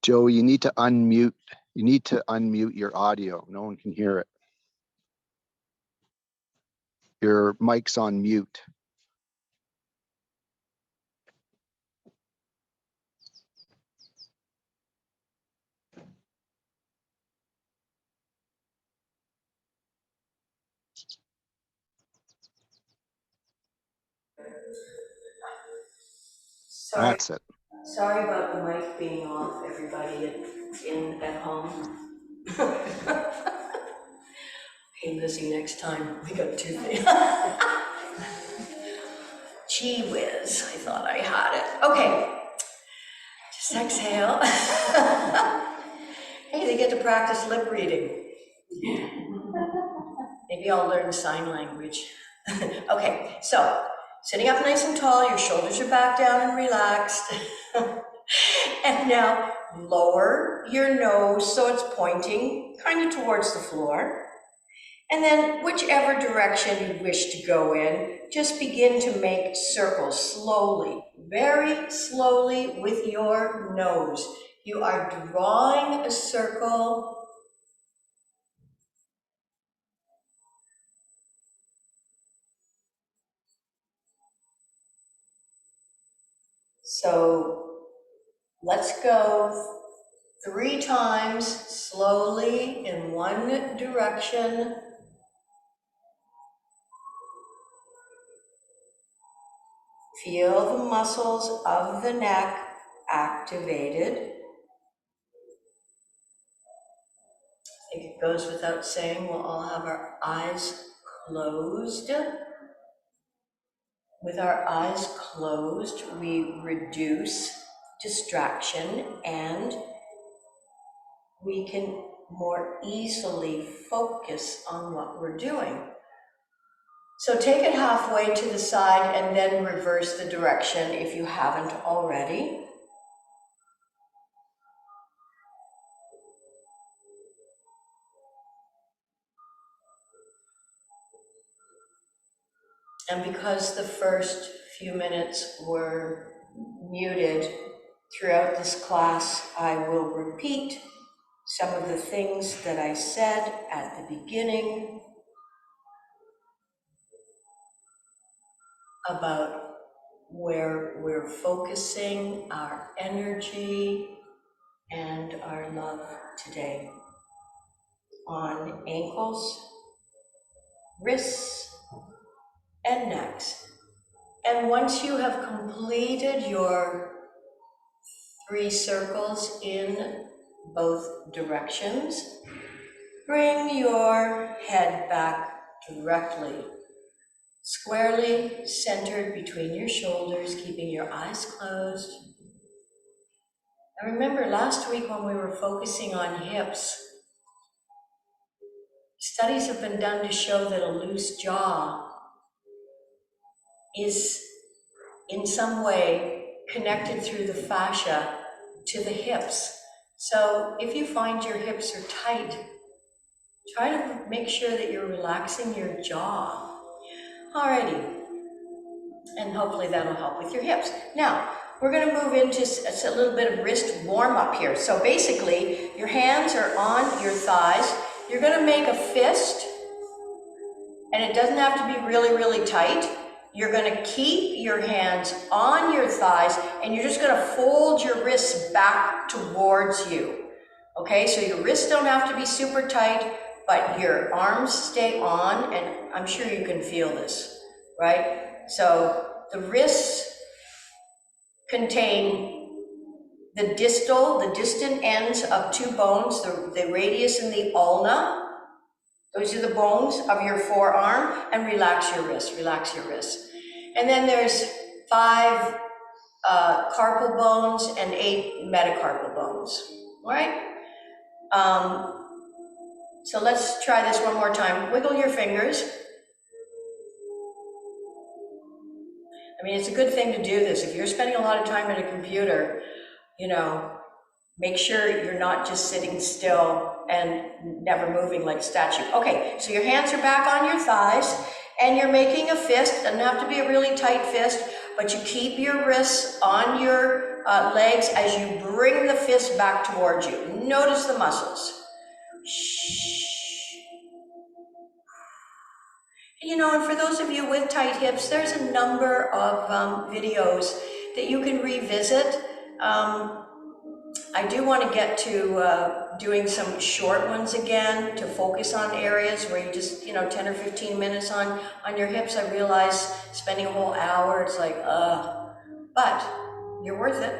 Joe, you need to unmute. You need to unmute your audio. No one can hear it. Your mic's on mute. Sorry. That's it. Sorry about the mic being off, everybody at home. Hey, Lizzie, next time we got two things. Gee whiz, I thought I had it. Okay, just exhale. Hey, they get to practice lip reading. Maybe I'll learn sign language. Okay, so sitting up nice and tall, your shoulders are back down and relaxed. And now lower your nose so it's pointing kind of towards the floor. And then whichever direction you wish to go in, just begin to make circles slowly, very slowly with your nose. You are drawing a circle. So let's go 3 times slowly in one direction. Feel the muscles of the neck activated. I think it goes without saying, we'll all have our eyes closed. With our eyes closed, we reduce distraction and we can more easily focus on what we're doing. So take it halfway to the side and then reverse the direction if you haven't already. And because the first few minutes were muted throughout this class, I will repeat some of the things that I said at the beginning about where we're focusing our energy and our love today. On ankles, wrists, and necks. And once you have completed your 3 circles in both directions, bring your head back directly, squarely centered between your shoulders, keeping your eyes closed. And remember last week when we were focusing on hips, studies have been done to show that a loose jaw is in some way connected through the fascia to the hips. So if you find your hips are tight, try to make sure that you're relaxing your jaw. Alrighty, and hopefully that'll help with your hips. Now, we're gonna move into a little bit of wrist warm up here. So basically, your hands are on your thighs. You're gonna make a fist, and it doesn't have to be really, really tight. You're gonna keep your hands on your thighs and you're just gonna fold your wrists back towards you. Okay, so your wrists don't have to be super tight, but your arms stay on, and I'm sure you can feel this, right? So the wrists contain the distant ends of 2 bones, the radius and the ulna. Those are the bones of your forearm, and relax your wrist, relax your wrist. And then there's 5 carpal bones and 8 metacarpal bones, all right? So let's try this one more time. Wiggle your fingers. I mean, it's a good thing to do this. If you're spending a lot of time at a computer, you know, make sure you're not just sitting still and never moving like a statue. Okay, so your hands are back on your thighs and you're making a fist. Doesn't have to be a really tight fist, but you keep your wrists on your legs as you bring the fist back towards you. Notice the muscles. Shh. You know, and for those of you with tight hips, there's a number of videos that you can revisit. I do want to get to doing some short ones again to focus on areas where you just, 10 or 15 minutes on your hips. I realize spending a whole hour, it's like, but you're worth it.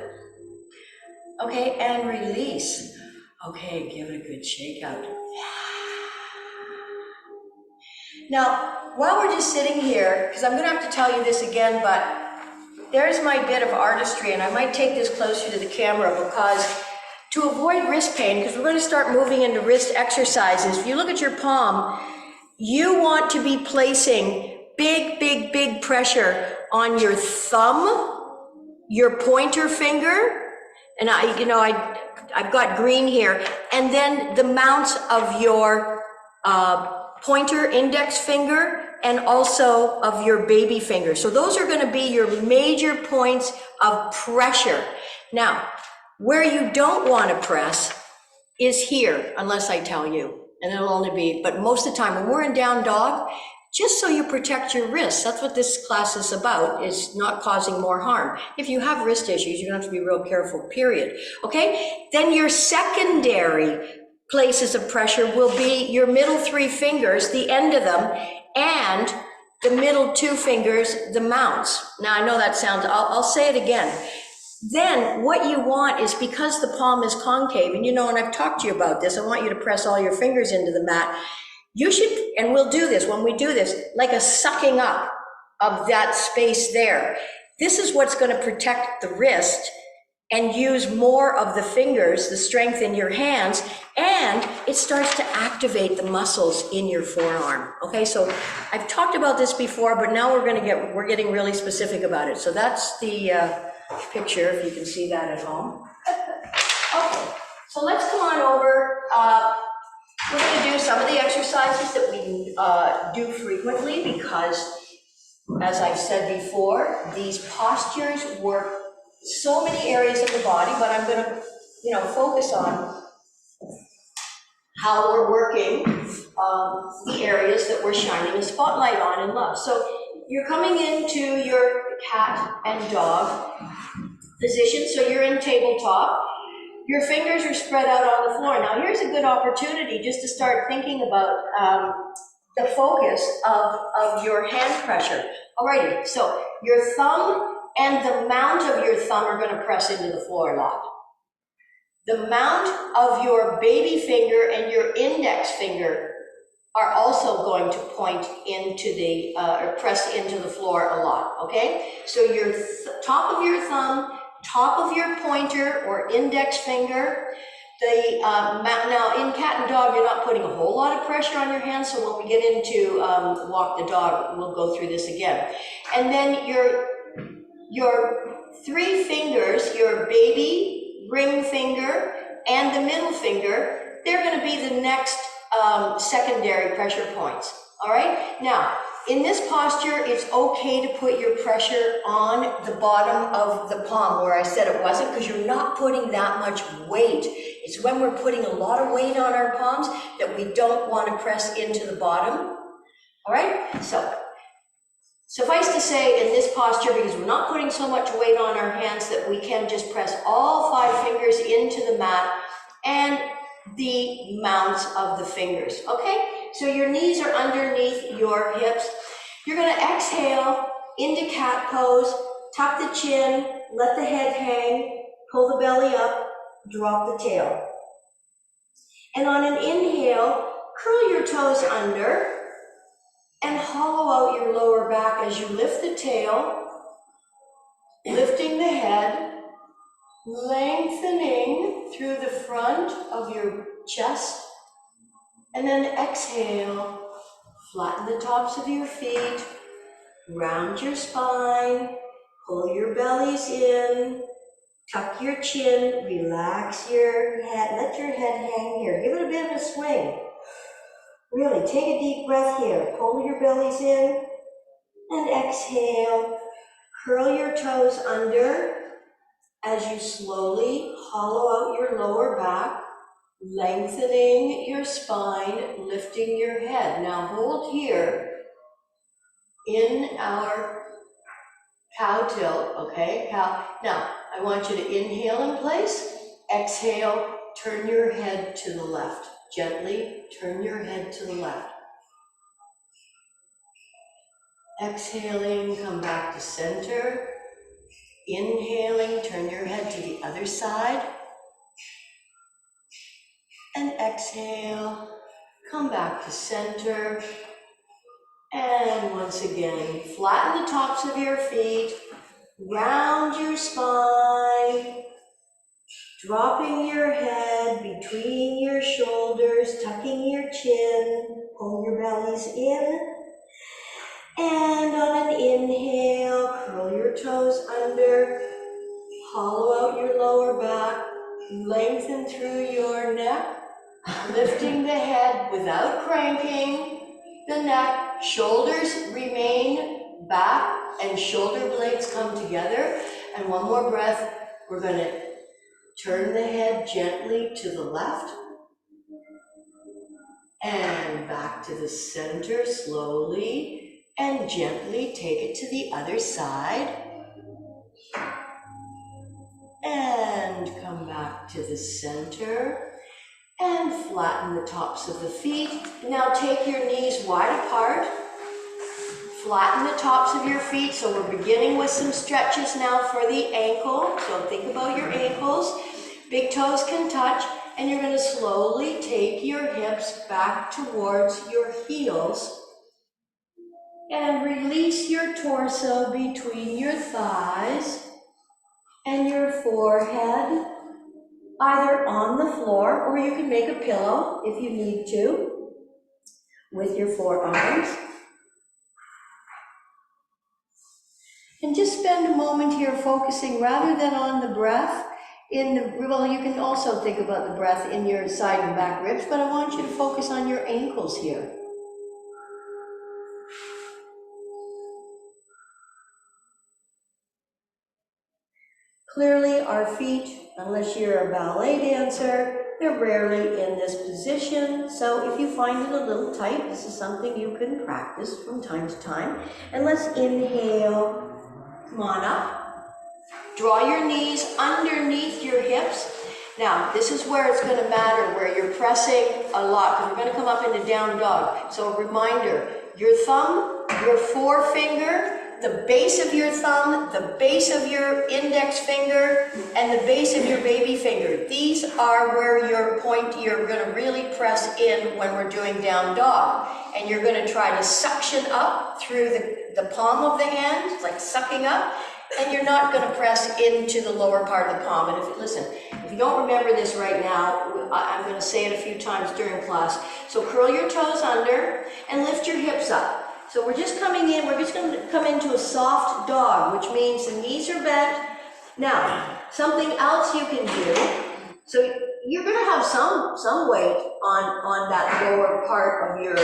Okay, and release. Okay, give it a good shake out. Now, while we're just sitting here, because I'm going to have to tell you this again, but there's my bit of artistry, and I might take this closer to the camera because to avoid wrist pain, because we're going to start moving into wrist exercises, if you look at your palm, you want to be placing big pressure on your thumb, your pointer finger, and I've got green here, and then the mounts of your pointer index finger and also of your baby finger. So those are going to be your major points of pressure. Now, where you don't want to press is here, unless I tell you, and it'll only be, but most of the time when we're in down dog, just so you protect your wrists, that's what this class is about, is not causing more harm. If you have wrist issues, you're going to have to be real careful, period. Okay? Then your secondary places of pressure will be your middle three fingers, the end of them, and the middle two fingers, the mounts. Now I know that sounds, I'll say it again. Then what you want is, because the palm is concave, and and I've talked to you about this, I want you to press all your fingers into the mat. You should, and we'll do this, when we do this, like a sucking up of that space there. This is what's going to protect the wrist and use more of the fingers, the strength in your hands, and it starts to activate the muscles in your forearm. Okay, so I've talked about this before, but now we're getting really specific about it. So that's the picture, if you can see that at home. Okay, so let's come on over. We're going to do some of the exercises that we do frequently because, as I've said before, these postures work so many areas of the body, but I'm going to, focus on how we're working the areas that we're shining a spotlight on in love. So you're coming into your cat and dog position. So you're in tabletop. Your fingers are spread out on the floor. Now here's a good opportunity just to start thinking about the focus of your hand pressure. Alrighty, so your thumb and the mount of your thumb are going to press into the floor a lot. The mount of your baby finger and your index finger are also going to point into the, or press into the floor a lot, okay? So your top of your thumb, top of your pointer or index finger, now in cat and dog, you're not putting a whole lot of pressure on your hands, so when we get into walk the dog, we'll go through this again. And then your three fingers, your baby, ring finger, and the middle finger, they're going to be the next secondary pressure points. All right? Now, in this posture, it's okay to put your pressure on the bottom of the palm where I said it wasn't, because you're not putting that much weight. It's when we're putting a lot of weight on our palms that we don't want to press into the bottom. All right? So, suffice to say, in this posture, because we're not putting so much weight on our hands, that we can just press all 5 fingers into the mat and the mounts of the fingers, okay? So your knees are underneath your hips. You're gonna exhale into cat pose, tuck the chin, let the head hang, pull the belly up, drop the tail. And on an inhale, curl your toes under and hollow out your lower back as you lift the tail, lifting the head, lengthening through the front of your chest, and then exhale, flatten the tops of your feet, round your spine, pull your bellies in, tuck your chin, relax your head, let your head hang here, give it a bit of a swing. Really, take a deep breath here, pull your bellies in, and exhale, Curl your toes under as you slowly hollow out your lower back, lengthening your spine, lifting your head. Now hold here in our cow tilt, okay? Now, I want you to inhale in place, exhale, turn your head to the left. Gently turn your head to the left. Exhaling, come back to center. Inhaling, turn your head to the other side. And exhale, come back to center. And once again, flatten the tops of your feet, round your spine, dropping your head between your shoulders, tucking your chin, pull your bellies in. And on an inhale, curl your toes under, hollow out your lower back, lengthen through your neck, lifting the head without cranking the neck, shoulders remain back and shoulder blades come together. And one more breath, we're going to turn the head gently to the left and back to the center slowly. And gently take it to the other side. And come back to the center. And flatten the tops of the feet. Now take your knees wide apart. Flatten the tops of your feet. So we're beginning with some stretches now for the ankle. So think about your ankles. Big toes can touch. And you're going to slowly take your hips back towards your heels. And release your torso between your thighs and your forehead, either on the floor or you can make a pillow if you need to with your forearms. And just spend a moment here focusing rather than on the breath well, you can also think about the breath in your side and back ribs, but I want you to focus on your ankles here. Clearly, our feet, unless you're a ballet dancer, they're rarely in this position. So if you find it a little tight, this is something you can practice from time to time. And let's inhale. Come on up. Draw your knees underneath your hips. Now, this is where it's going to matter, where you're pressing a lot, because we're going to come up into down dog. So a reminder, your thumb, your forefinger, the base of your thumb, the base of your index finger, and the base of your baby finger. These are where you're going to really press in when we're doing down dog. And you're going to try to suction up through the palm of the hand, it's like sucking up, and you're not going to press into the lower part of the palm. And if you don't remember this right now, I'm going to say it a few times during class. So curl your toes under and lift your hips up. So we're just coming in, we're just going to come into a soft dog, which means the knees are bent. Now, something else you can do, so you're going to have some weight on that lower part of your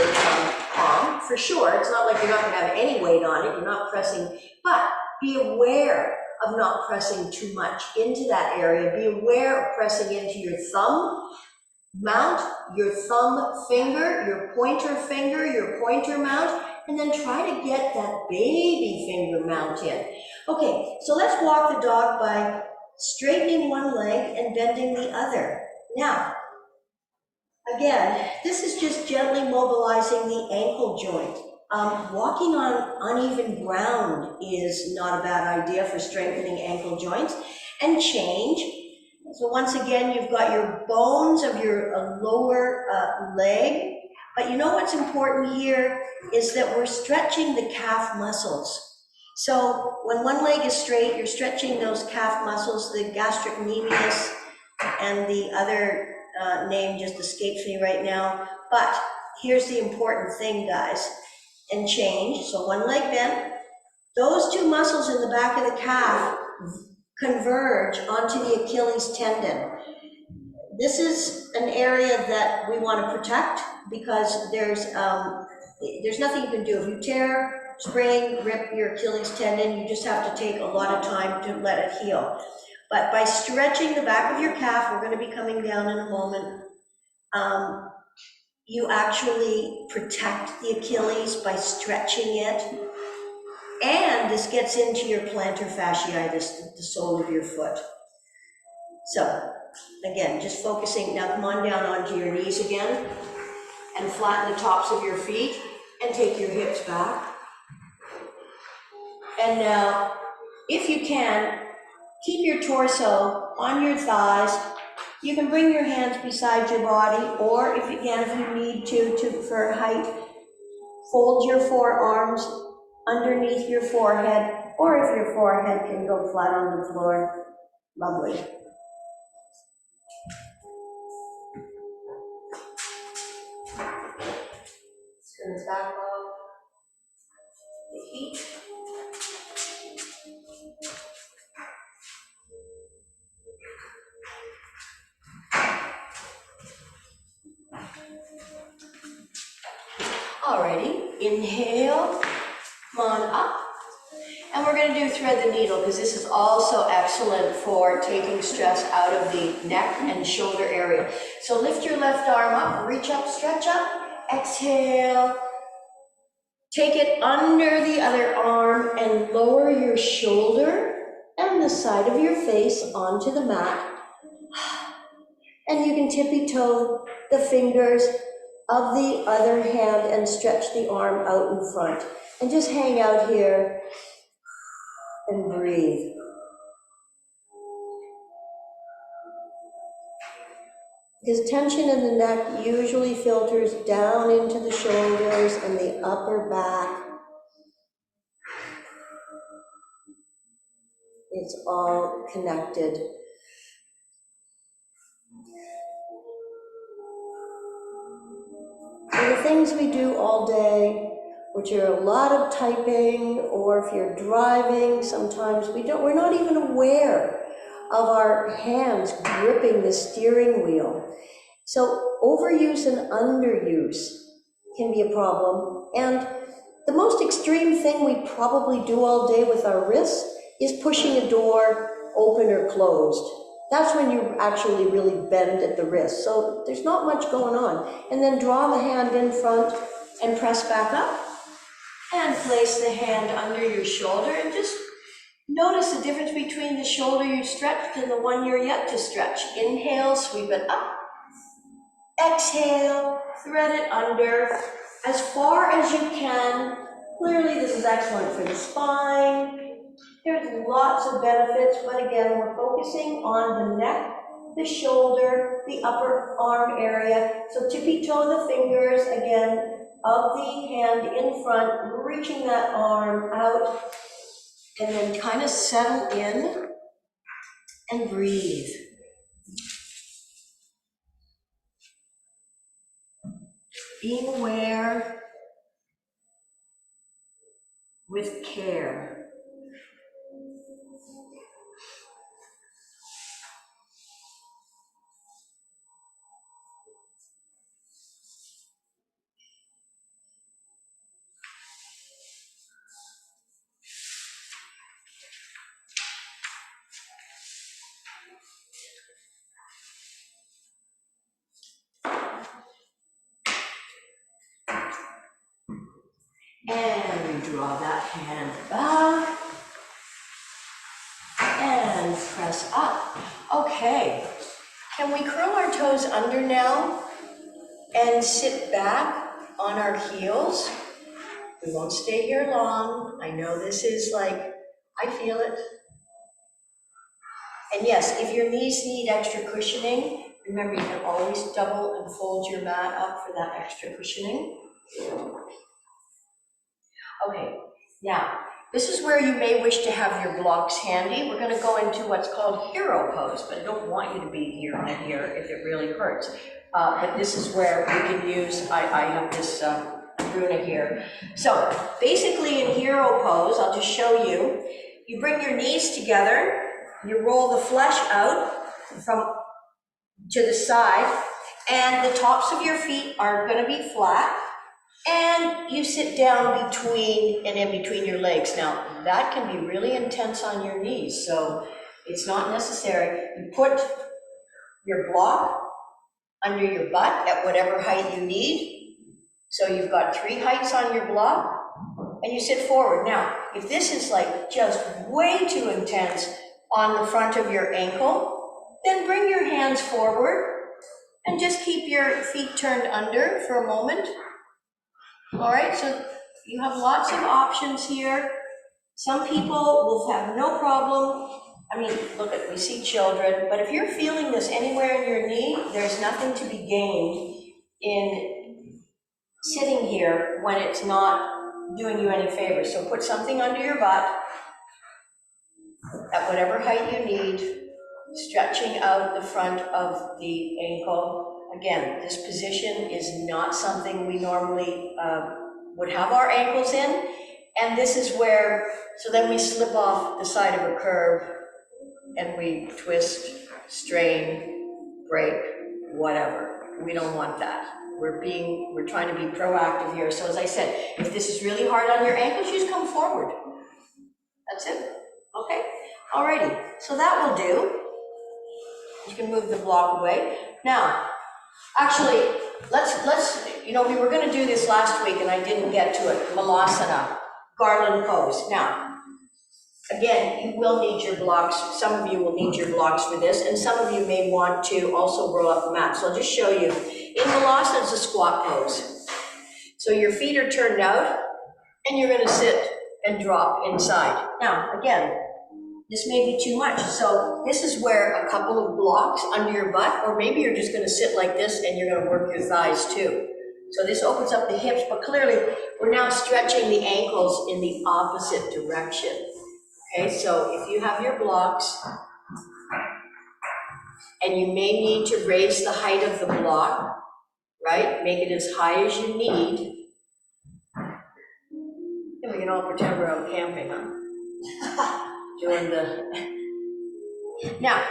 palm, for sure. It's not like you're not going to have any weight on it, you're not pressing, but be aware of not pressing too much into that area. Be aware of pressing into your thumb. Mount your thumb finger, your pointer mount, and then try to get that baby finger mount in. Okay, so let's walk the dog by straightening one leg and bending the other. Now, again, this is just gently mobilizing the ankle joint. Walking on uneven ground is not a bad idea for strengthening ankle joints. And change. So once again, you've got your bones of your lower leg, but you know what's important here is that we're stretching the calf muscles. So when one leg is straight, you're stretching those calf muscles, the gastrocnemius, and the other name just escapes me right now. But here's the important thing, guys, and change. So one leg bent, those two muscles in the back of the calf converge onto the Achilles tendon. This is an area that we want to protect because there's nothing you can do. If you tear sprain, rip your Achilles tendon. You just have to take a lot of time to let it heal. But by stretching the back of your calf, we're going to be coming down in a moment, you actually protect the Achilles by stretching it. And this gets into your plantar fasciitis, the sole of your foot. So again, just focusing. Now come on down onto your knees again and flatten the tops of your feet and take your hips back. And now, if you can, keep your torso on your thighs. You can bring your hands beside your body, or if you can, if you need to for height, fold your forearms underneath your forehead, or if your forehead can go flat on the floor, lovely. Just gonna back off the heat. Alrighty, inhale, come on up. And we're going to do thread the needle because this is also excellent for taking stress out of the neck and shoulder area. So lift your left arm up, reach up, stretch up, exhale. Take it under the other arm and lower your shoulder and the side of your face onto the mat. And you can tippy toe the fingers of the other hand and stretch the arm out in front. And just hang out here and breathe. Because tension in the neck usually filters down into the shoulders and the upper back. It's all connected. And the things we do all day, which are a lot of typing, or if you're driving, sometimes we're not even aware of our hands gripping the steering wheel. So overuse and underuse can be a problem. And the most extreme thing we probably do all day with our wrists is pushing a door open or closed. That's when you actually really bend at the wrist. So there's not much going on. And then draw the hand in front and press back up. And place the hand under your shoulder and just notice the difference between the shoulder you stretched and the one you're yet to stretch. Inhale, sweep it up. Exhale, thread it under as far as you can. Clearly this is excellent for the spine. There's lots of benefits, but again, we're focusing on the neck, the shoulder, the upper arm area. So tippy toe the fingers again of the hand in front, reaching that arm out, and then kind of settle in and breathe. Being aware with care. And draw that hand back and press up. Okay, can we curl our toes under now and sit back on our heels? We won't stay here long. I know this is like, I feel it. And yes, if your knees need extra cushioning, remember you can always double and fold your mat up for that extra cushioning. Okay, now, this is where you may wish to have your blocks handy. We're going to go into what's called hero pose, but I don't want you to be here and here if it really hurts. But this is where we can use, I have this Bruna here. So, basically in hero pose, I'll just show you. You bring your knees together, you roll the flesh out from to the side, and the tops of your feet are going to be flat. And you sit down between and in between your legs. Now, that can be really intense on your knees, so it's not necessary. You put your block under your butt at whatever height you need. So you've got 3 heights on your block, and you sit forward. Now, if this is like just way too intense on the front of your ankle, then bring your hands forward and just keep your feet turned under for a moment. All right, so you have lots of options here. Some people will have no problem. I mean, look at, we see children, but if you're feeling this anywhere in your knee, there's nothing to be gained in sitting here when it's not doing you any favors. So put something under your butt at whatever height you need, stretching out the front of the ankle. Again, this position is not something we normally would have our ankles in. And this is where, so then we slip off the side of a curve and we twist, strain, break, whatever. We don't want that. We're trying to be proactive here. So as I said, if this is really hard on your ankles, you just come forward. That's it, okay? Alrighty, so that will do. You can move the block away. Now, actually, let's, you know, we were gonna do this last week and I didn't get to it. Malasana, garland pose. Now, again, you will need your blocks. Some of you will need your blocks for this, and some of you may want to also roll up the mat. So I'll just show you. In Malasana, it's a squat pose. So your feet are turned out, and you're gonna sit and drop inside. Now, again, this may be too much. So this is where a couple of blocks under your butt, or maybe you're just gonna sit like this and you're gonna work your thighs too. So this opens up the hips, but clearly we're now stretching the ankles in the opposite direction. Okay, so if you have your blocks, and you may need to raise the height of the block, right? Make it as high as you need. And we can all pretend we're out camping, huh? Doing the... Now,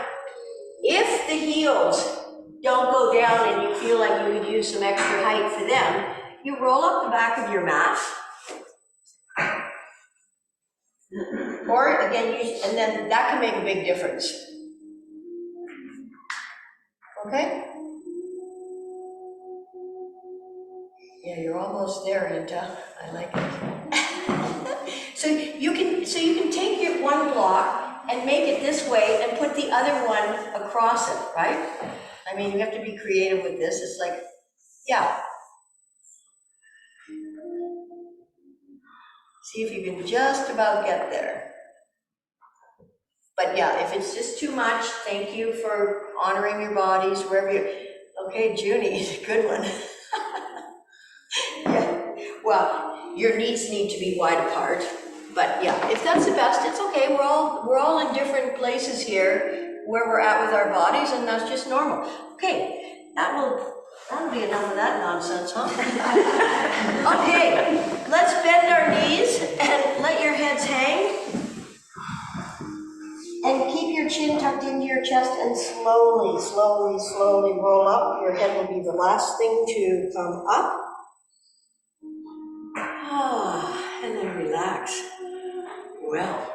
if the heels don't go down and you feel like you could use some extra height for them, you roll up the back of your mat. Or again, and then that can make a big difference. Okay? Yeah, you're almost there, Anita. I like it. So you can take your one block and make it this way and put the other one across it, right? I mean, you have to be creative with this. It's like, yeah. See if you can just about get there. But yeah, if it's just too much, thank you for honoring your bodies wherever you're. Okay, Junie is a good one. Yeah, well, your knees need to be wide apart. But yeah, if that's the best, it's okay. We're all in different places here where we're at with our bodies, and that's just normal. Okay, that'll be enough of that nonsense, huh? Okay, let's bend our knees and let your heads hang. And keep your chin tucked into your chest and slowly, slowly, slowly roll up. Your head will be the last thing to come up. And then relax. Well,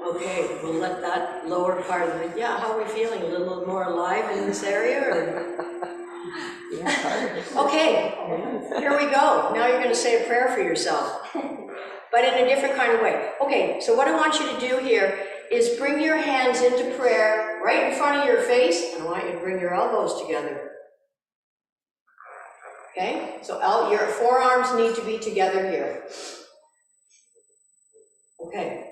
okay, we'll let that lower part of it. Yeah, how are we feeling? A little more alive in this area? Or? Okay, here we go. Now you're going to say a prayer for yourself, but in a different kind of way. Okay, so what I want you to do here is bring your hands into prayer right in front of your face, and I want you to bring your elbows together. Okay, so your forearms need to be together here. Okay.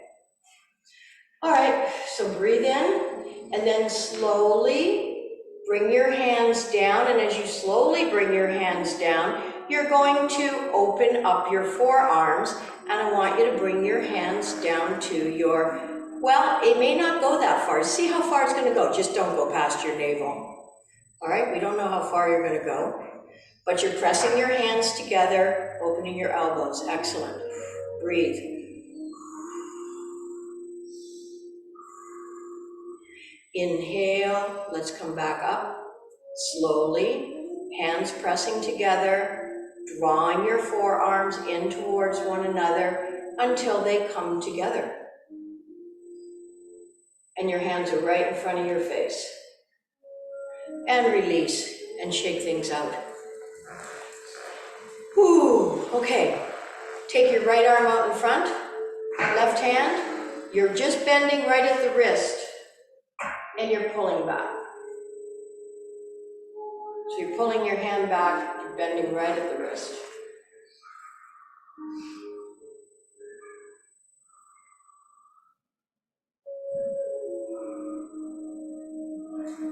All right, so breathe in, and then slowly bring your hands down, and as you slowly bring your hands down, you're going to open up your forearms, and I want you to bring your hands down to your, well, it may not go that far. See how far it's going to go. Just don't go past your navel. All right, we don't know how far you're going to go, but you're pressing your hands together, opening your elbows. Excellent. Breathe. Inhale, let's come back up. Slowly, hands pressing together, drawing your forearms in towards one another until they come together. And your hands are right in front of your face. And release and shake things out. Whew, okay. Take your right arm out in front, left hand. You're just bending right at the wrist, and you're pulling back. So you're pulling your hand back, you're bending right at the wrist.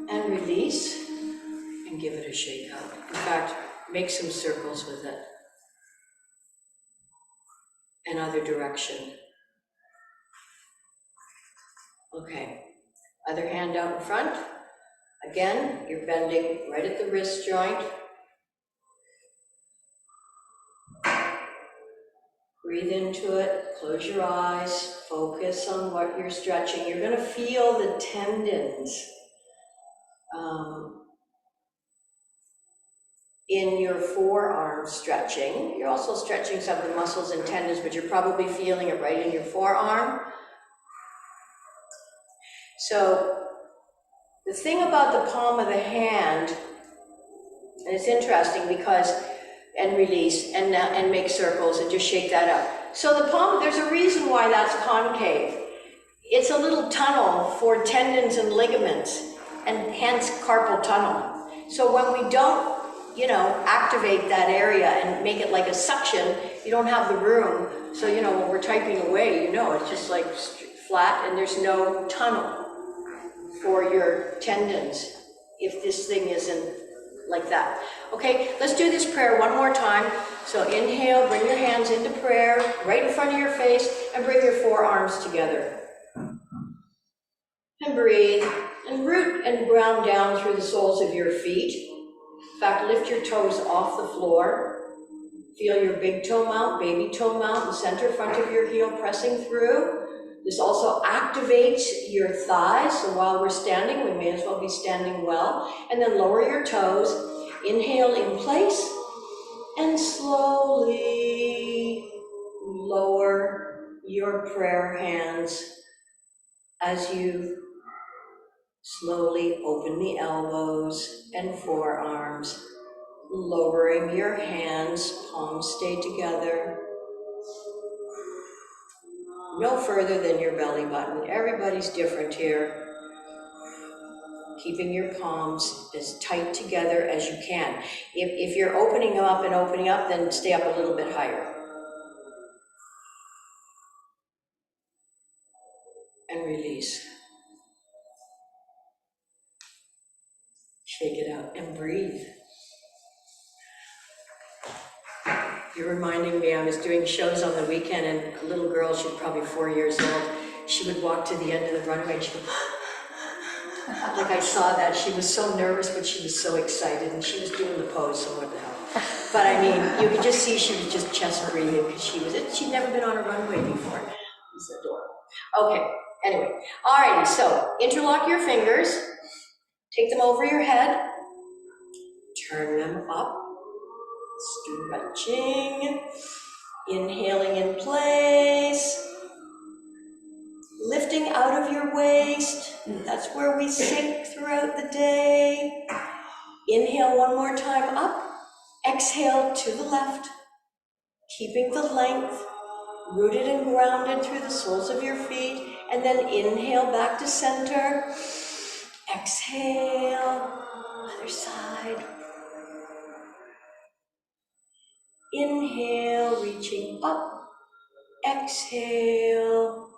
And release, and give it a shake out. In fact, make some circles with it. Another direction. Okay, other hand out in front. Again, you're bending right at the wrist joint. Breathe into it, close your eyes, focus on what you're stretching. You're gonna feel the tendons in your forearm stretching. You're also stretching some of the muscles and tendons, but you're probably feeling it right in your forearm. So the thing about the palm of the hand, and it's interesting because, and release, and make circles and just shake that out. So the palm, there's a reason why that's concave. It's a little tunnel for tendons and ligaments, and hence carpal tunnel. So when we don't, activate that area and make it like a suction, you don't have the room. So, when we're typing away, it's just like flat and there's no tunnel for your tendons if this thing isn't like that. Okay, let's do this prayer one more time. So inhale, bring your hands into prayer, right in front of your face, and bring your forearms together. And breathe, and root and ground down through the soles of your feet. In fact, lift your toes off the floor. Feel your big toe mount, baby toe mount, the center front of your heel pressing through. This also activates your thighs, so while we're standing, we may as well be standing well. And then lower your toes, inhale in place, and slowly lower your prayer hands as you slowly open the elbows and forearms, lowering your hands, palms stay together. No further than your belly button. Everybody's different here. Keeping your palms as tight together as you can. If you're opening up, then stay up a little bit higher. And release. Shake it out and breathe. You're reminding me, I was doing shows on the weekend, and a little girl, she's probably 4 years old, she would walk to the end of the runway and she would, like I saw that. She was so nervous, but she was so excited, and she was doing the pose, so what the hell. But I mean, you could just see she was just chest breathing, because she'd never been on a runway before. It was adorable. Okay, anyway. Alrighty, so interlock your fingers, take them over your head, turn them up. Stretching, inhaling in place, lifting out of your waist. That's where we sink throughout the day. Inhale one more time up, exhale to the left, keeping the length, rooted and grounded through the soles of your feet, and then inhale back to center, exhale, other side. Inhale, reaching up, exhale,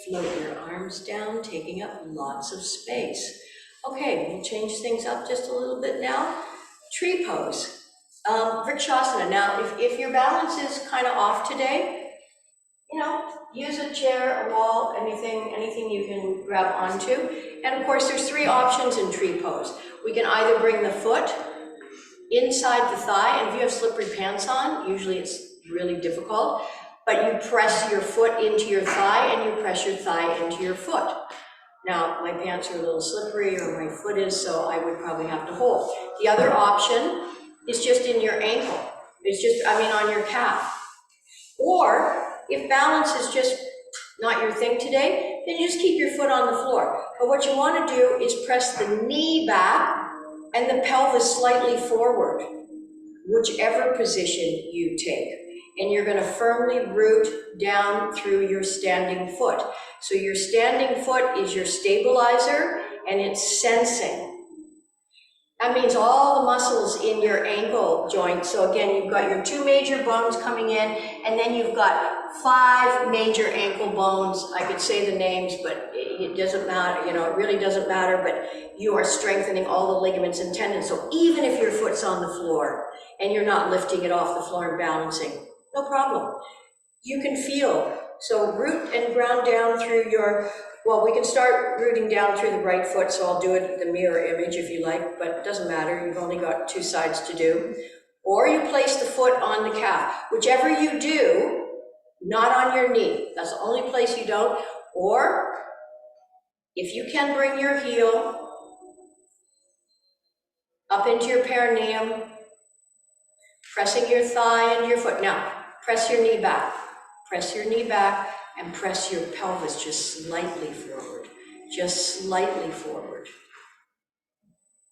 float your arms down, taking up lots of space. Okay, we'll change things up just a little bit now. Tree pose, Vrikshasana. Now, if your balance is kind of off today, use a chair, a wall, anything you can grab onto. And of course, there's 3 options in tree pose. We can either bring the foot inside the thigh, and if you have slippery pants on, usually it's really difficult, but you press your foot into your thigh and you press your thigh into your foot. Now, my pants are a little slippery, or my foot is, so I would probably have to hold. The other option is just in your ankle. It's just, on your calf. Or if balance is just not your thing today, then you just keep your foot on the floor. But what you want to do is press the knee back and the pelvis slightly forward, whichever position you take. And you're going to firmly root down through your standing foot. So your standing foot is your stabilizer, and it's sensing. That means all the muscles in your ankle joint. So again, you've got your 2 major bones coming in, and then you've got 5 major ankle bones. I could say the names, but it doesn't matter, it really doesn't matter, but you are strengthening all the ligaments and tendons. So even if your foot's on the floor and you're not lifting it off the floor and balancing, no problem. You can feel. So root and ground down through your, well, we can start rooting down through the right foot, so I'll do it the mirror image if you like, but it doesn't matter, you've only got 2 sides to do. Or you place the foot on the calf. Whichever you do, not on your knee. That's the only place you don't. Or, if you can, bring your heel up into your perineum, pressing your thigh into your foot. Now, press your knee back. Press your knee back and press your pelvis just slightly forward. Just slightly forward.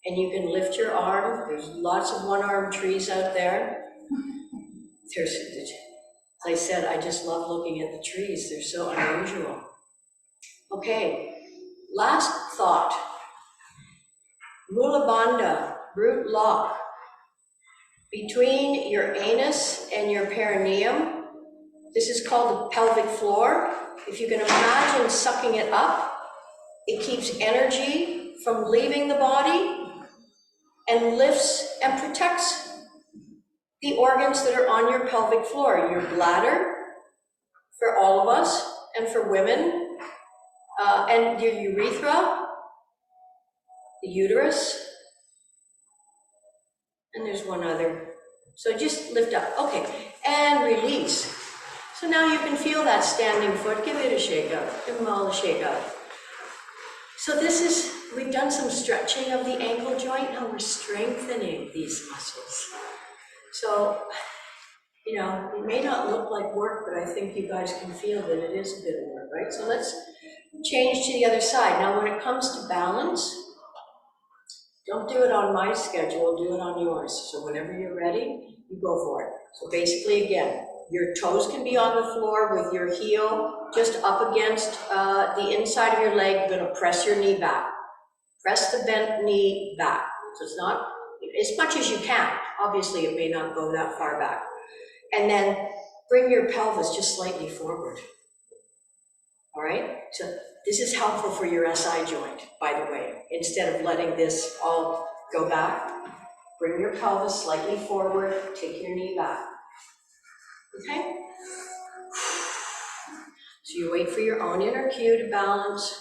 And you can lift your arm. There's lots of one-arm trees out there. As I said, I just love looking at the trees. They're so unusual. Okay, last thought. Mula Bandha, root lock. Between your anus and your perineum, this is called the pelvic floor. If you can imagine sucking it up, it keeps energy from leaving the body and lifts and protects the organs that are on your pelvic floor. Your bladder, for all of us, and for women, and your urethra, the uterus, and there's one other. So just lift up, okay, and release. So now you can feel that standing foot. Give it a shake out, give them all a shake out. So we've done some stretching of the ankle joint, now we're strengthening these muscles. So, it may not look like work, but I think you guys can feel that it is a bit of work, right? So let's change to the other side. Now when it comes to balance, don't do it on my schedule, do it on yours. So whenever you're ready, you go for it. So basically, again, your toes can be on the floor with your heel just up against the inside of your leg. You're gonna press your knee back. Press the bent knee back. So it's not, as much as you can. Obviously, it may not go that far back. And then bring your pelvis just slightly forward. All right? So this is helpful for your SI joint, by the way. Instead of letting this all go back, bring your pelvis slightly forward, take your knee back. Okay? So you wait for your own inner cue to balance.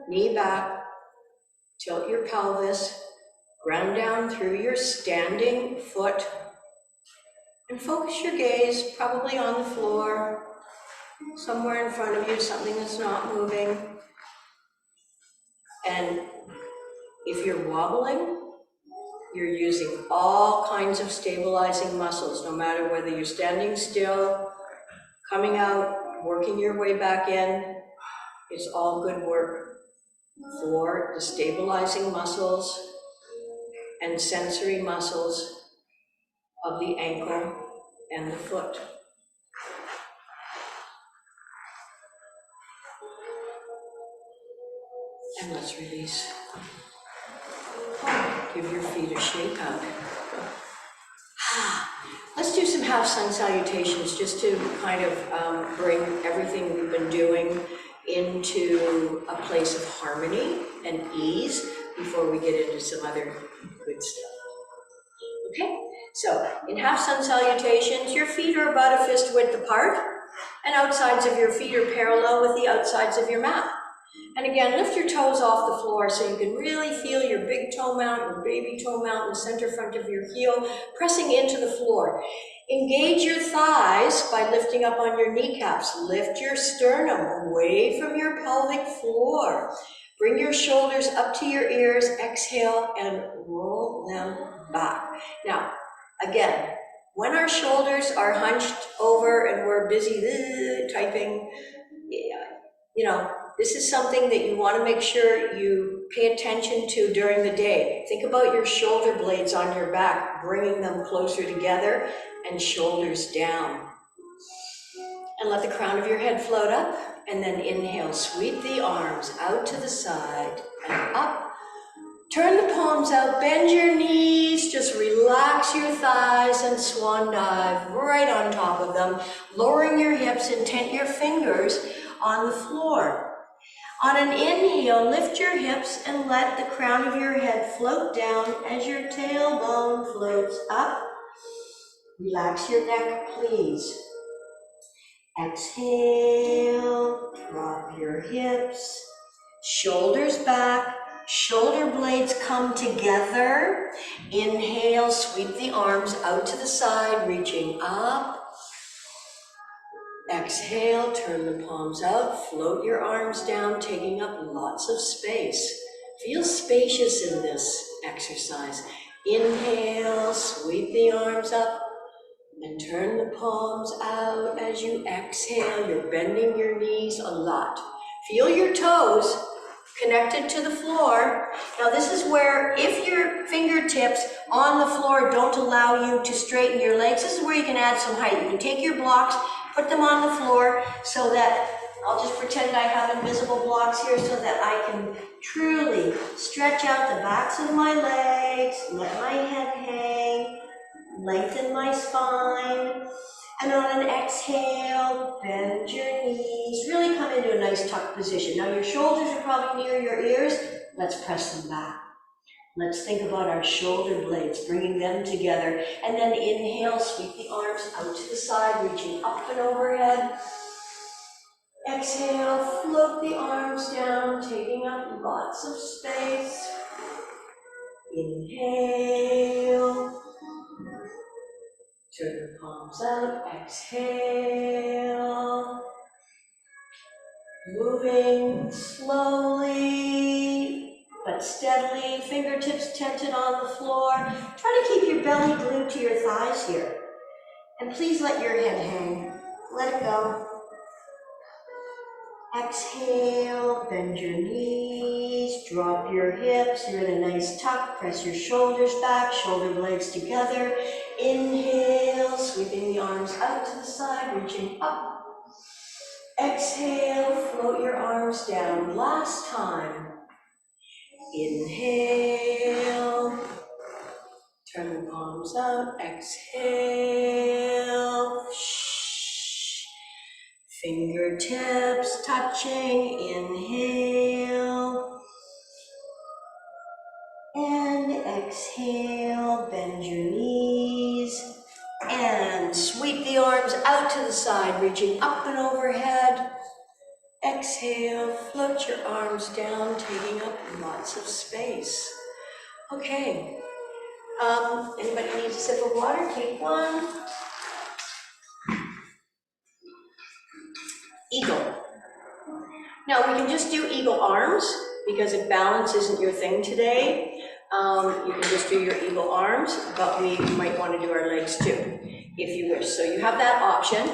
Knee back, tilt your pelvis, ground down through your standing foot, and focus your gaze probably on the floor, somewhere in front of you, something that's not moving. And if you're wobbling, you're using all kinds of stabilizing muscles, no matter whether you're standing still, coming out, working your way back in. It's all good work for the stabilizing muscles and sensory muscles of the ankle and the foot. And let's release. Give your feet a shake out. Let's do some half sun salutations just to kind of bring everything we've been doing into a place of harmony and ease before we get into some other good stuff. Okay, so in half sun salutations, your feet are about a fist width apart, and outsides of your feet are parallel with the outsides of your mat. And again, lift your toes off the floor so you can really feel your big toe mount, your baby toe mount, and the center front of your heel pressing into the floor. Engage your thighs by lifting up on your kneecaps. Lift your sternum away from your pelvic floor. Bring your shoulders up to your ears, exhale, and roll them back. Now, again, when our shoulders are hunched over and we're busy typing, you know, this is something that you want to make sure you pay attention to during the day. Think about your shoulder blades on your back, bringing them closer together and shoulders down. And let the crown of your head float up, and then inhale, sweep the arms out to the side and up. Turn the palms out, bend your knees, just relax your thighs and swan dive right on top of them, lowering your hips and tent your fingers on the floor. On an inhale, lift your hips and let the crown of your head float down as your tailbone floats up. Relax your neck, please. Exhale, drop your hips, shoulders back, shoulder blades come together. Inhale, sweep the arms out to the side, reaching up. Exhale, turn the palms out, float your arms down, taking up lots of space. Feel spacious in this exercise. Inhale, sweep the arms up. And turn the palms out as you exhale. You're bending your knees a lot. Feel your toes connected to the floor. Now this is where, if your fingertips on the floor don't allow you to straighten your legs, this is where you can add some height. You can take your blocks, put them on the floor so that, I'll just pretend I have invisible blocks here so that I can truly stretch out the backs of my legs, let my head hang, lengthen my spine, and on an exhale, bend your knees, really come into a nice tuck position. Now your shoulders are probably near your ears, let's press them back. Let's think about our shoulder blades, bringing them together, and then inhale, sweep the arms out to the side, reaching up and overhead. Exhale, float the arms down, taking up lots of space. Inhale. Turn the palms out, exhale. Moving slowly but steadily, fingertips tented on the floor. Try to keep your belly glued to your thighs here. And please let your head hang. Let it go. Exhale, bend your knees, drop your hips. You're in a nice tuck. Press your shoulders back, shoulder blades together. Inhale, sweeping the arms out to the side, reaching up. Exhale, float your arms down. Last time. Inhale, turn the palms out. Exhale. Fingertips touching. Inhale. And exhale, bend your knees. And sweep the arms out to the side, reaching up and overhead. Exhale, float your arms down, taking up lots of space. Okay. Anybody needs a sip of water? Take one. Eagle. Now we can just do eagle arms because if balance isn't your thing today, you can just do your eagle arms, but we might want to do our legs too, if you wish. So you have that option.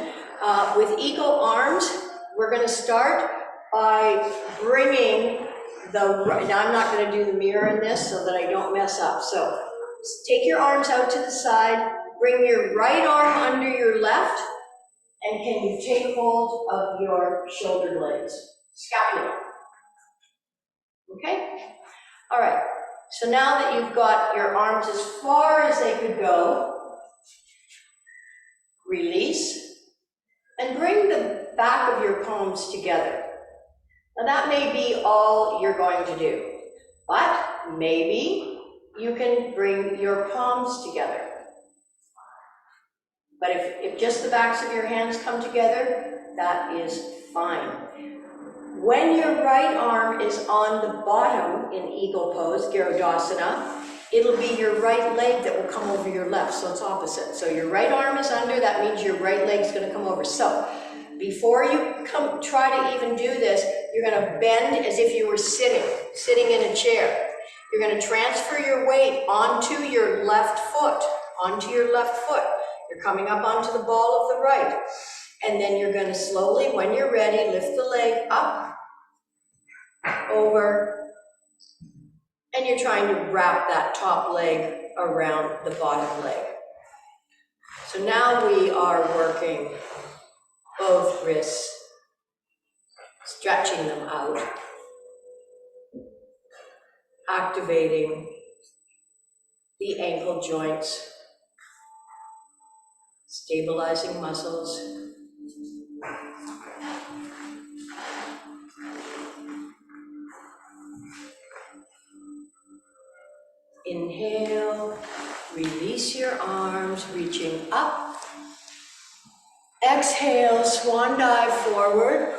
With eagle arms, we're going to start by bringing now I'm not going to do the mirror in this so that I don't mess up. So take your arms out to the side, bring your right arm under your left, and can you take hold of your shoulder blades? Scapula. Okay? All right. So now that you've got your arms as far as they could go, release, and bring the back of your palms together. Now that may be all you're going to do, but maybe you can bring your palms together. But if just the backs of your hands come together, that is fine. When your right arm is on the bottom in eagle pose, Garudasana, it'll be your right leg that will come over your left, so it's opposite. So your right arm is under, that means your right leg's gonna come over. So Before you try to even do this, you're gonna bend as if you were sitting in a chair. You're gonna transfer your weight onto your left foot, You're coming up onto the ball of the right. And then you're gonna slowly, when you're ready, lift the leg up, over, and you're trying to wrap that top leg around the bottom leg. So now we are working both wrists, stretching them out, activating the ankle joints, stabilizing muscles. Inhale, release your arms, reaching up. Exhale, swan dive forward.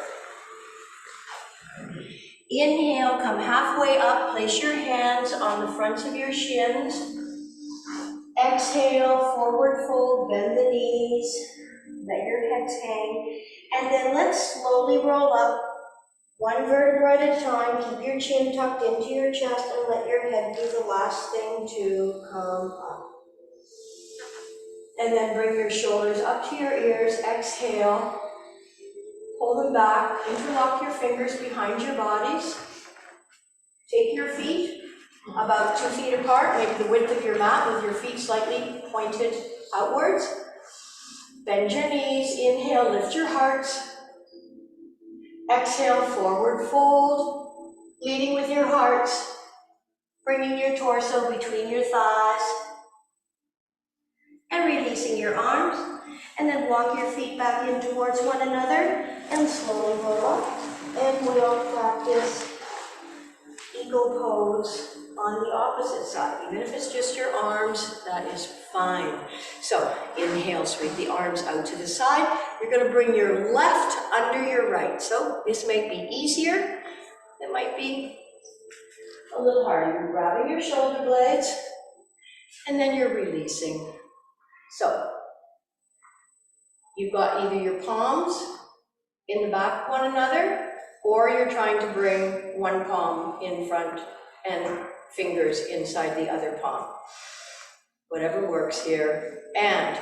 Inhale, come halfway up, place your hands on the fronts of your shins. Exhale, forward fold, bend the knees, let your heads hang. And then let's slowly roll up, one vertebra at a time. Keep your chin tucked into your chest and let your head be the last thing to come up. And then bring your shoulders up to your ears. Exhale, pull them back, interlock your fingers behind your bodies. Take your feet about 2 feet apart, maybe the width of your mat with your feet slightly pointed outwards. Bend your knees, inhale, lift your hearts. Exhale, forward fold, leading with your hearts, bringing your torso between your thighs, and releasing your arms, and then walk your feet back in towards one another, and slowly roll up, and we'll practice eagle pose on the opposite side. Even if it's just your arms, that is fine. So inhale, sweep the arms out to the side. You're going to bring your left under your right. So this might be easier. It might be a little harder. You're grabbing your shoulder blades, and then you're releasing. So you've got either your palms in the back of one another, or you're trying to bring one palm in front and fingers inside the other palm. Whatever works here. And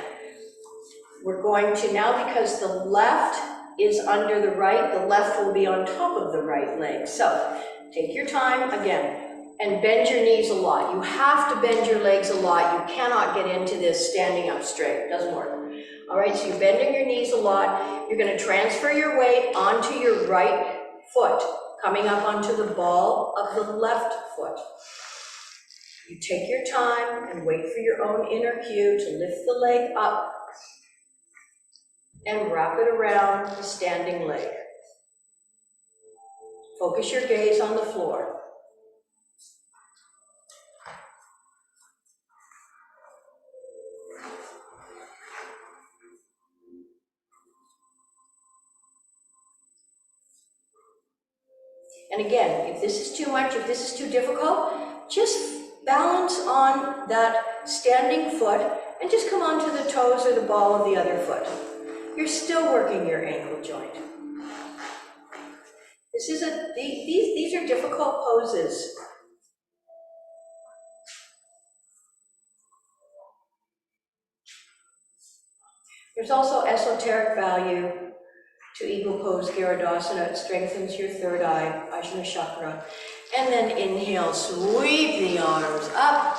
we're going to now, because the left is under the right, the left will be on top of the right leg. So take your time again and bend your knees a lot. You have to bend your legs a lot. You cannot get into this standing up straight. It doesn't work. All right, so you're bending your knees a lot. You're going to transfer your weight onto your right foot, coming up onto the ball of the left foot. You take your time and wait for your own inner cue to lift the leg up and wrap it around the standing leg. Focus your gaze on the floor. And again, if this is too much, if this is too difficult, just balance on that standing foot and just come onto the toes or the ball of the other foot. You're still working your ankle joint. These are difficult poses. There's also esoteric value to eagle pose, Garudasana. It strengthens your third eye, Ajna chakra. And then inhale, sweep the arms up.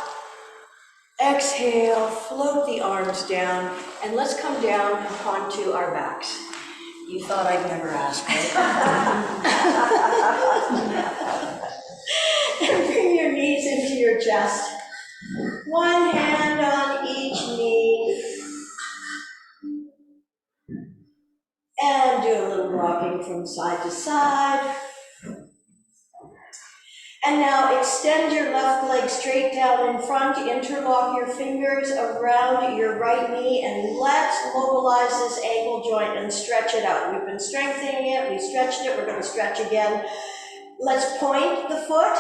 Exhale, float the arms down, and let's come down onto our backs. You thought I'd never ask, right? And bring your knees into your chest. One hand on each knee. And do a little rocking from side to side. And now extend your left leg straight down in front, interlock your fingers around your right knee, and let's mobilize this ankle joint and stretch it out. We've been strengthening it, we stretched it, we're going to stretch again. Let's point the foot.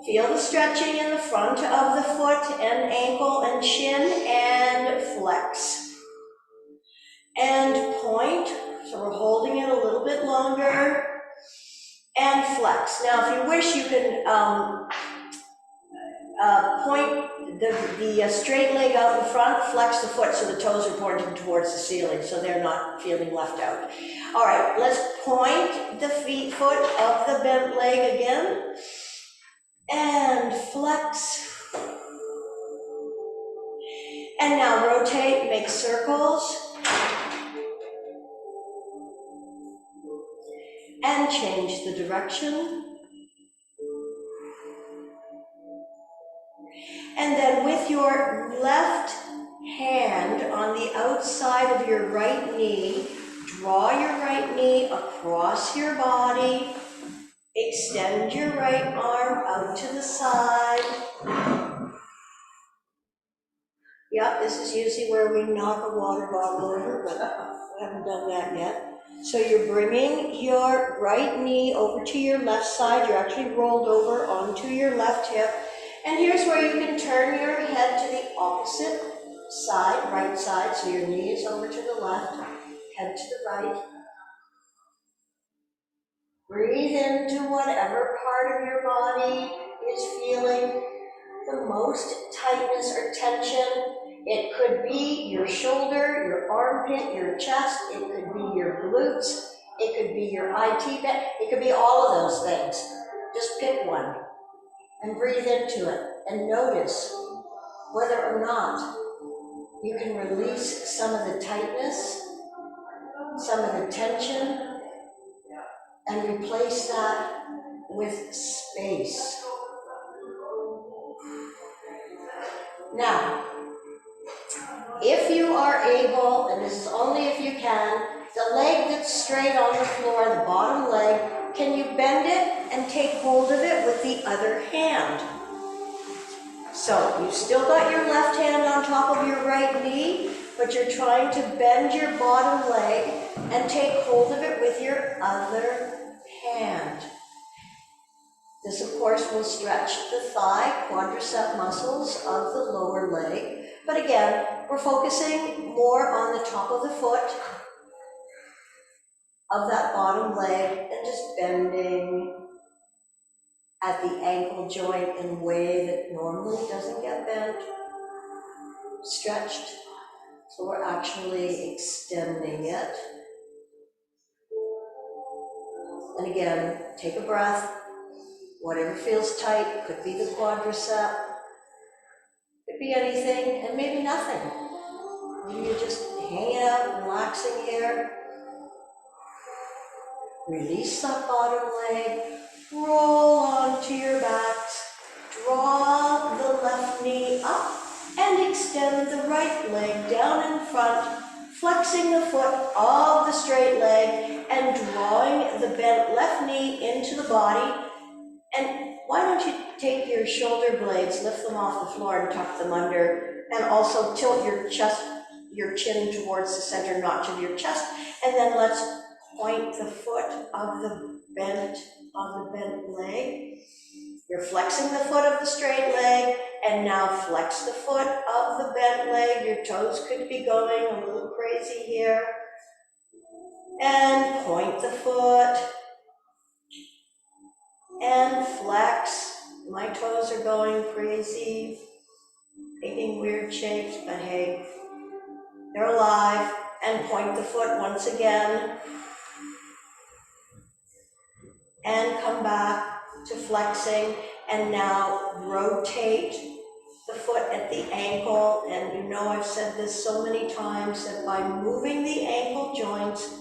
Feel the stretching in the front of the foot and ankle and shin, and flex. and point. So we're holding it a little bit longer, and flex. Now, if you wish, you can point the straight leg out in front, flex the foot so the toes are pointing towards the ceiling so they're not feeling left out. All right, let's point the foot of the bent leg again, and flex. And now rotate, make circles, and change the direction. And then with your left hand on the outside of your right knee, draw your right knee across your body, extend your right arm out to the side. Yep, this is usually where we knock a water bottle over, but we haven't done that yet. So you're bringing your right knee over to your left side. You're actually rolled over onto your left hip. And here's where you can turn your head to the opposite side, right side. So your knee is over to the left, head to the right. Breathe into whatever part of your body is feeling the most tightness or tension. It could be your shoulder, your armpit, your chest. It could be your glutes. It could be your IT band. It could be all of those things. Just pick one and breathe into it and notice whether or not you can release some of the tightness, some of the tension, and replace that with space. Now, if you are able, and this is only if you can, the leg that's straight on the floor, the bottom leg, can you bend it and take hold of it with the other hand? So you've still got your left hand on top of your right knee, but you're trying to bend your bottom leg and take hold of it with your other hand. This, of course, will stretch the thigh, quadricep muscles of the lower leg. But again, we're focusing more on the top of the foot, of that bottom leg, and just bending at the ankle joint in a way that normally doesn't get bent, stretched. So we're actually extending it. And again, take a breath. Whatever feels tight, could be the quadricep, could be anything, and maybe nothing. Maybe you're just hanging out, relaxing here. Release that bottom leg, roll onto your backs, draw the left knee up, and extend the right leg down in front, flexing the foot of the straight leg, and drawing the bent left knee into the body. And why don't you take your shoulder blades, lift them off the floor and tuck them under, and also tilt your chin towards the center notch of your chest, and then let's point the foot of the bent leg. You're flexing the foot of the straight leg, and now flex the foot of the bent leg. Your toes could be going a little crazy here. And point the foot. And flex. My toes are going crazy, making weird shapes, but hey, they're alive. And point the foot once again. And come back to flexing. And now rotate the foot at the ankle. And you know I've said this so many times that by moving the ankle joints,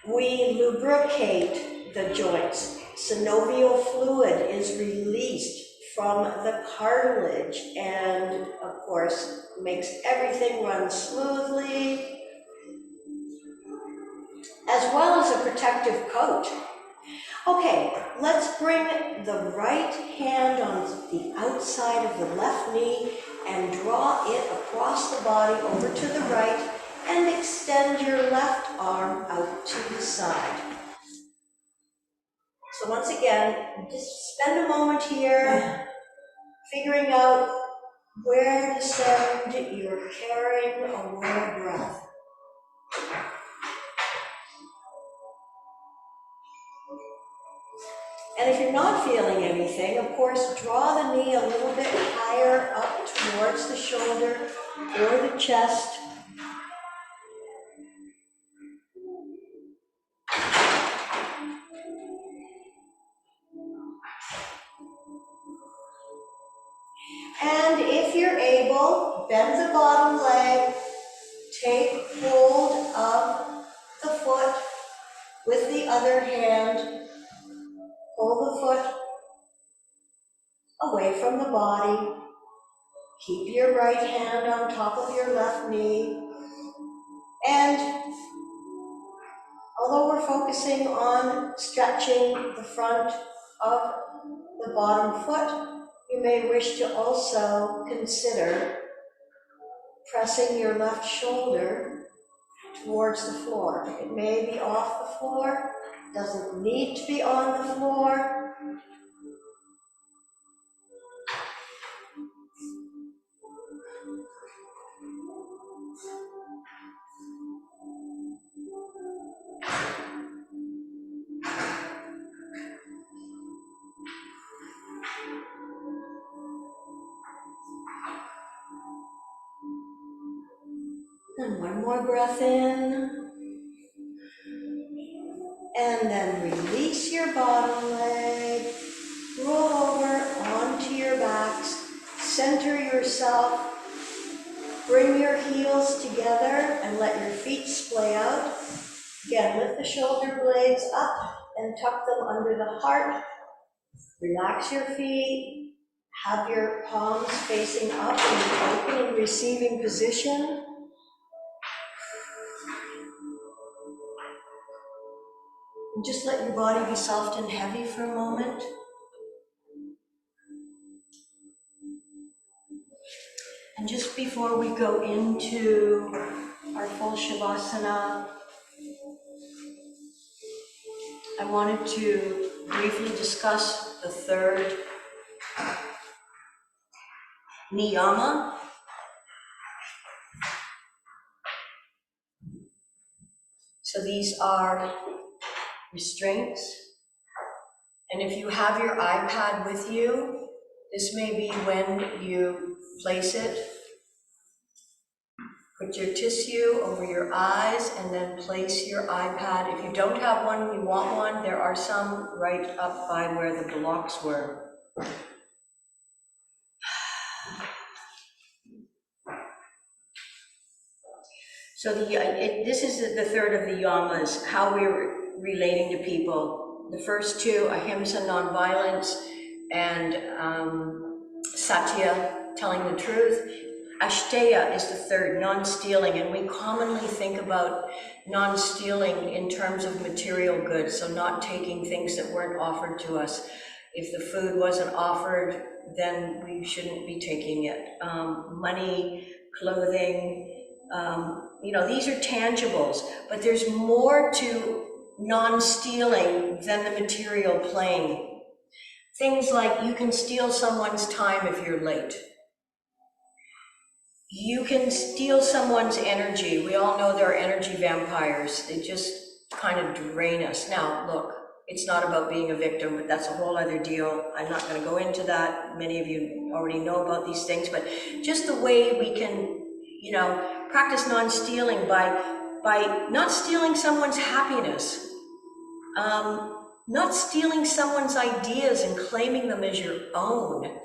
we lubricate the joints. Synovial fluid is released from the cartilage and, of course, makes everything run smoothly, as well as a protective coat. Okay, let's bring the right hand on the outside of the left knee and draw it across the body over to the right and extend your left arm out to the side. So once again, just spend a moment here figuring out where to send your carrying aware breath. And if you're not feeling anything, of course, draw the knee a little bit higher up towards the shoulder or the chest. And if you're able, bend the bottom leg, take hold of the foot with the other hand, pull the foot away from the body, keep your right hand on top of your left knee, and although we're focusing on stretching the front of the bottom foot, you may wish to also consider pressing your left shoulder towards the floor. It may be off the floor, doesn't need to be on the floor. And one more breath in. And then release your bottom leg. Roll over onto your backs. Center yourself. Bring your heels together and let your feet splay out. Again, lift the shoulder blades up and tuck them under the heart. Relax your feet. Have your palms facing up in the open and receiving position. And just let your body be soft and heavy for a moment. And just before we go into our full Shavasana, I wanted to briefly discuss the third niyama. So these are restraints. And if you have your iPad with you, this may be when you place it. Put your tissue over your eyes and then place your iPad. If you don't have one, you want one, there are some right up by where the blocks were. So this is the third of the yamas, how we're relating to people. The first two, ahimsa, nonviolence, and satya, telling the truth. Ashteya is the third, non-stealing, and we commonly think about non-stealing in terms of material goods, so not taking things that weren't offered to us. If the food wasn't offered, then we shouldn't be taking it. Money, clothing, these are tangibles, but there's more to non-stealing than the material plane. Things like you can steal someone's time if you're late. You can steal someone's energy. We all know there are energy vampires. They just kind of drain us. Now, look, it's not about being a victim, but that's a whole other deal. I'm not going to go into that. Many of you already know about these things, but just the way we can, practice non-stealing by not stealing someone's happiness, not stealing someone's ideas and claiming them as your own.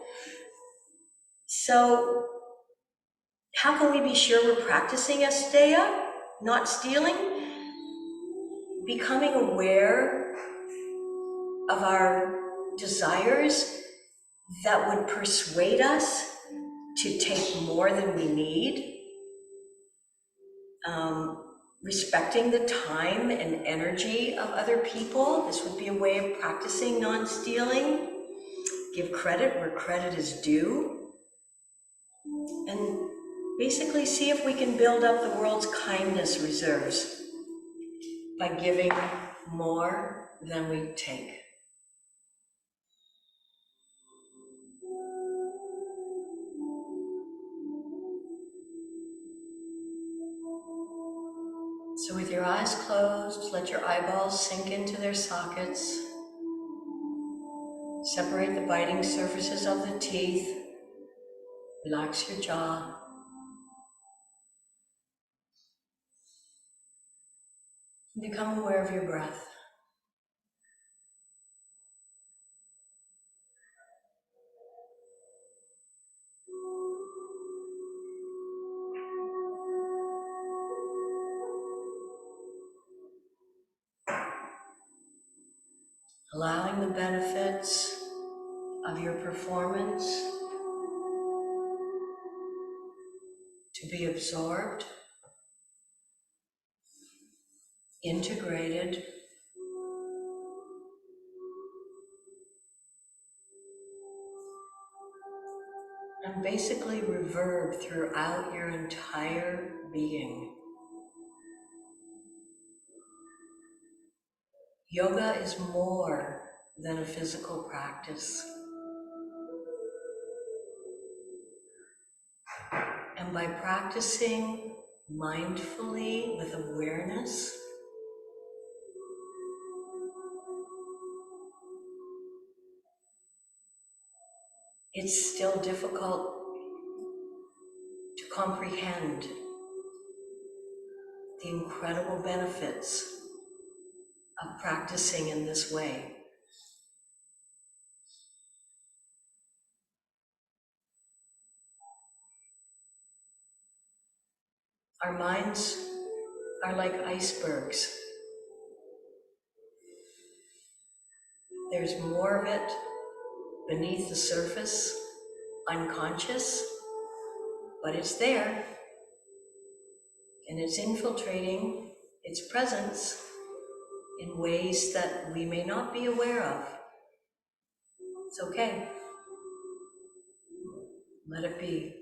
So, how can we be sure we're practicing asteya, not stealing? Becoming aware of our desires that would persuade us to take more than we need. Respecting the time and energy of other people. This would be a way of practicing non-stealing. Give credit where credit is due. And basically see if we can build up the world's kindness reserves by giving more than we take. eyes closed, let your eyeballs sink into their sockets. Separate the biting surfaces of the teeth. Relax your jaw. Become aware of your breath. Allowing the benefits of your performance to be absorbed, integrated, and basically reverb throughout your entire being. Yoga is more than a physical practice. And by practicing mindfully with awareness, it's still difficult to comprehend the incredible benefits of practicing in this way. Our minds are like icebergs. There's more of it beneath the surface, unconscious, but it's there, and it's infiltrating its presence in ways that we may not be aware of. It's okay. Let it be.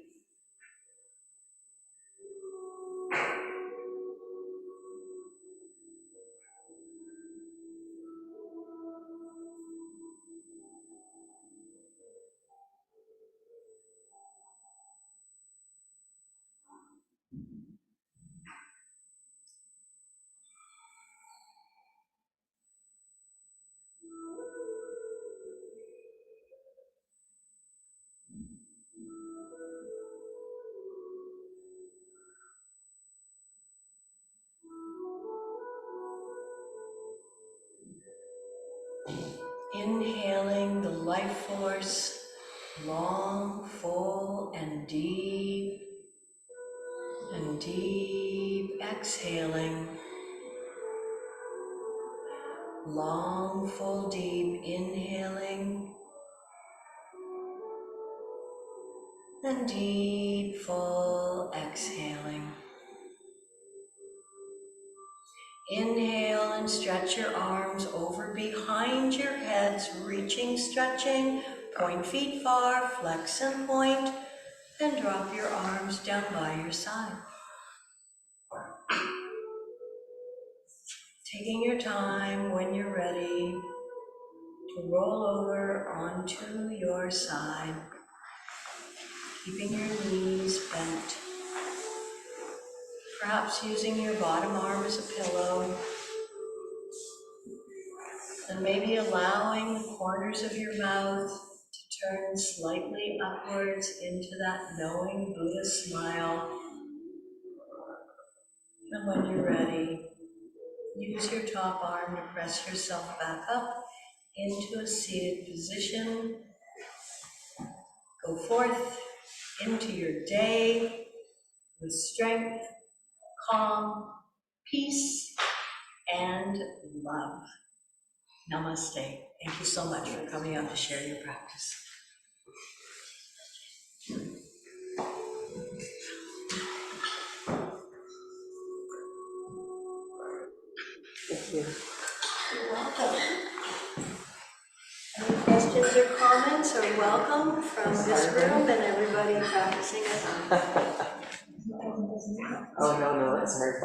Inhaling the life force, long, full, and deep, exhaling, long, full, deep, inhaling, and deep, full, exhaling. Inhale and stretch your arms over behind your heads, reaching, stretching, point feet far, flex and point, and drop your arms down by your side. Taking your time when you're ready to roll over onto your side, keeping your knees bent. Perhaps using your bottom arm as a pillow, and maybe allowing the corners of your mouth to turn slightly upwards into that knowing Buddha smile. And when you're ready, use your top arm to press yourself back up into a seated position. Go forth into your day with strength, calm, peace, and love. Namaste. Thank you so much for coming out to share your practice. Thank you. You're welcome. Any questions or comments are welcome from this room and everybody practicing at home. Oh, no, that's hard.